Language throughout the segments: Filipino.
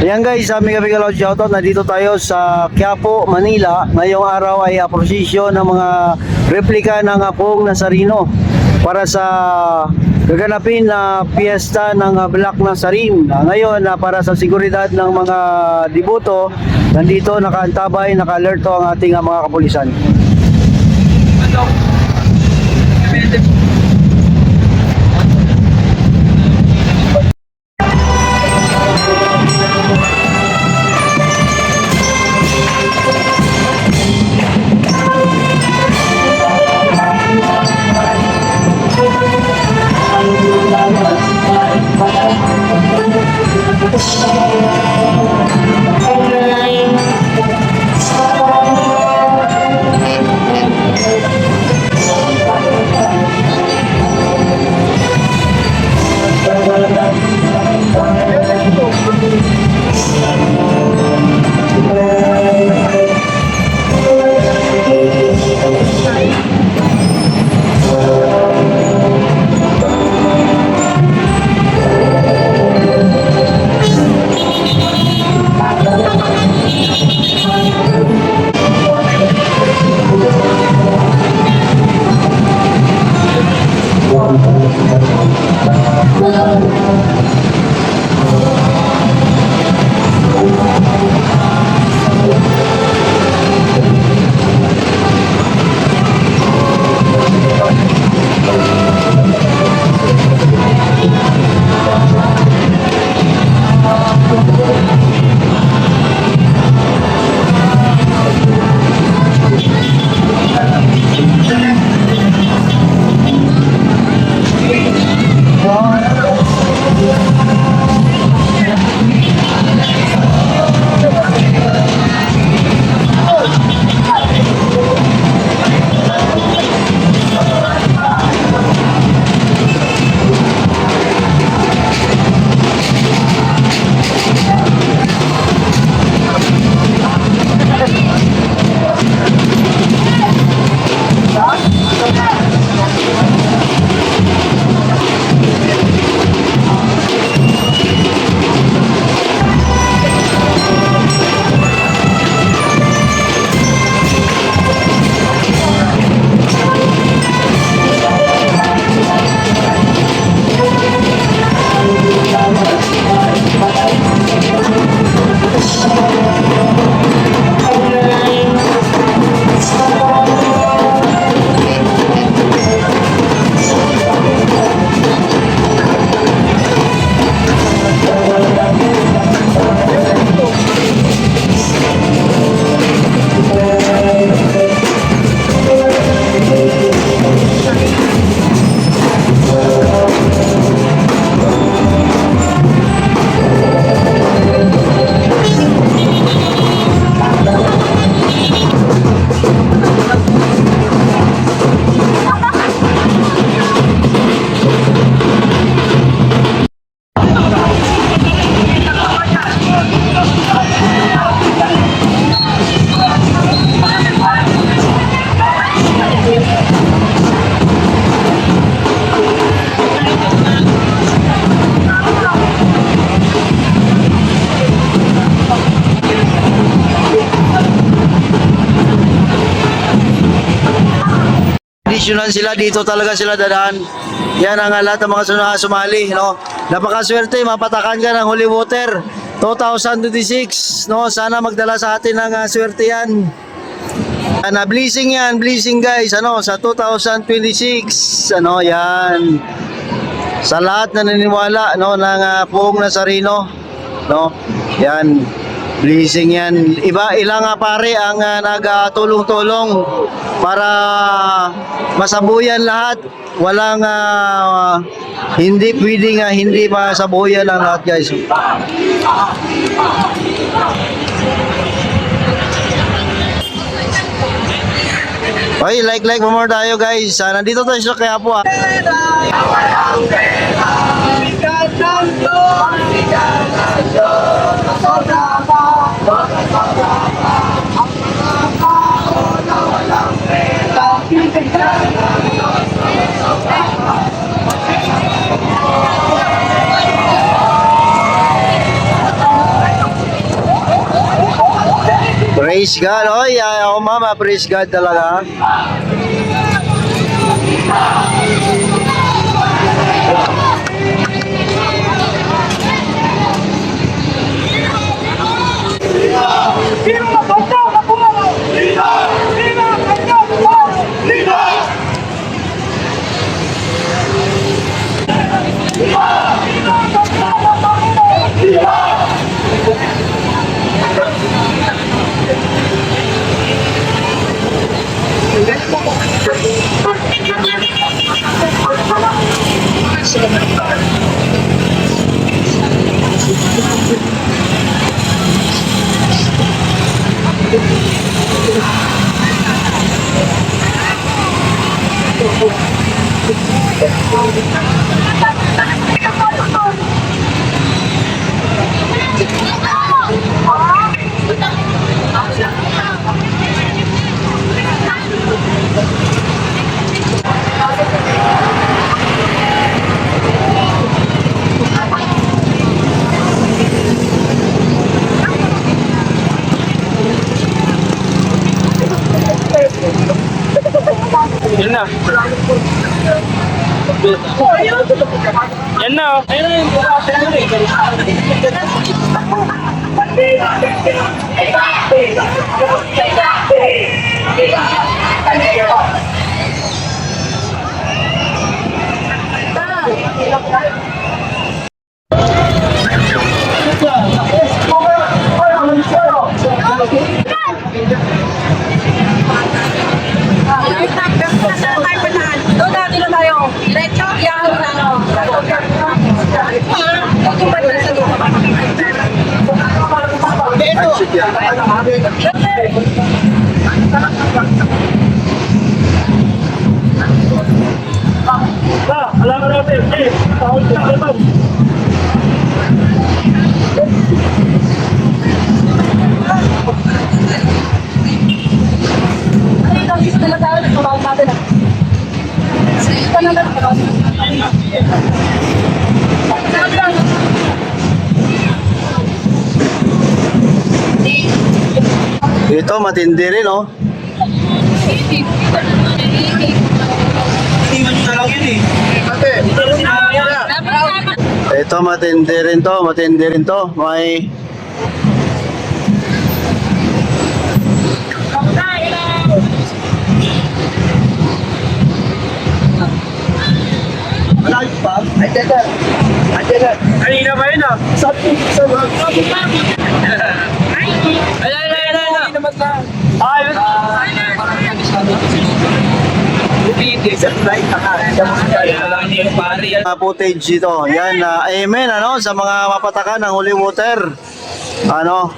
Ayan guys, aming kapigalawad shoutout. Nandito tayo sa Quiapo, Manila. Ngayong araw ay prosesyon ng mga replika ng Apong Nazareno para sa gaganapin na piyesta ng Black Nazarene. Ngayon, para sa seguridad ng mga deboto, nandito nakaantabay, naka-alerto ang ating mga kapulisan. Traditional sila, dito talaga sila dadaan. Yan ang lahat ng mga sumali, no? Napakaswerte, mapatakan ka ng Holy Water 2026, no? Sana magdala sa atin ng swerte yan. Blessing yan, blessing guys, ano, sa 2026, ano, yan. Sa lahat na naniniwala, no, ng Apong Nazareno, no? Yan. Blessing yan. Ilang pare ang nagtulong-tulong para masabuyan lahat. Walang hindi pwedeng hindi masabuyan ang lahat, guys. Okay, like more tayo, guys. Nandito tayo sa Quiapo. Praise God. Oy, ako mama, praise God talaga. Yan na. Yan na. Ayun na yung alam natin. Tawag sa alam. Ito, matindi rin, oh. Ito, matindi rin to, matindi rin to. May... Malayo pa? Kanina ba yun ah? Sabi sa mga... Footage ito. Yan, amen, ano, sa mga mapatakan ng holy water. Ano?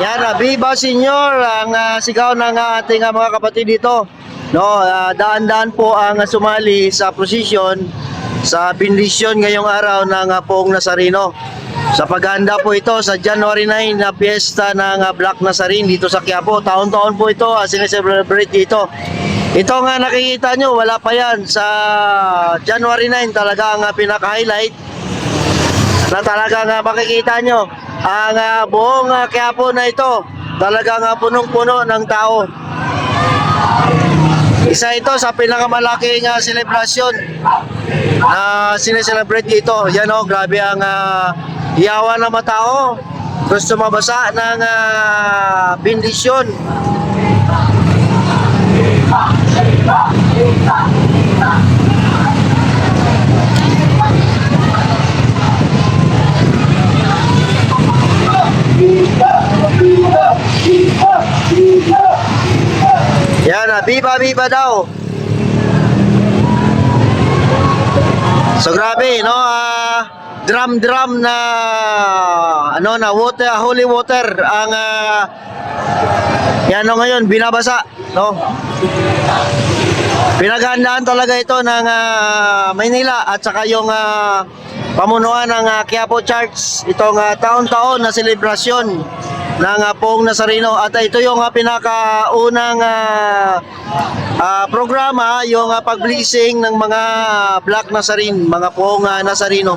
Yan, Viva Senior, ang sigaw ng ating mga kapatid dito. No, daan-daan po ang sumali sa prosesyon sa bendisyon ngayong araw ng Poong Nazareno. Sa paghanda po ito sa January 9 na piyesta ng Black Nazarene dito sa Quiapo. Taon-taon po ito sineselebrate dito. Ito nga nakikita nyo, wala pa yan. Sa January 9 talaga ang pinaka-highlight na talaga nga makikita nyo. Ang buong Quiapo na ito talagang punong-puno ng tao. Isa ito sa pinakamalaking selebrasyon na sineselebrate dito. Yan o, grabe ang yawa ng mga tao. Gusto mabasa ng bendisyon. Yan, biba daw. So grabe, no? Drum na ano na water, holy water ang yan no, ngayon binabasa, no? Pinaghandaan talaga ito ng Maynila at saka yung pamunuan ng Quiapo Church itong taon-taon na selebrasyon ng Poong Nazareno. At ito yung pinakaunang programa, yung pag-blessing ng mga Black Nazarene, mga Poong Nazareno.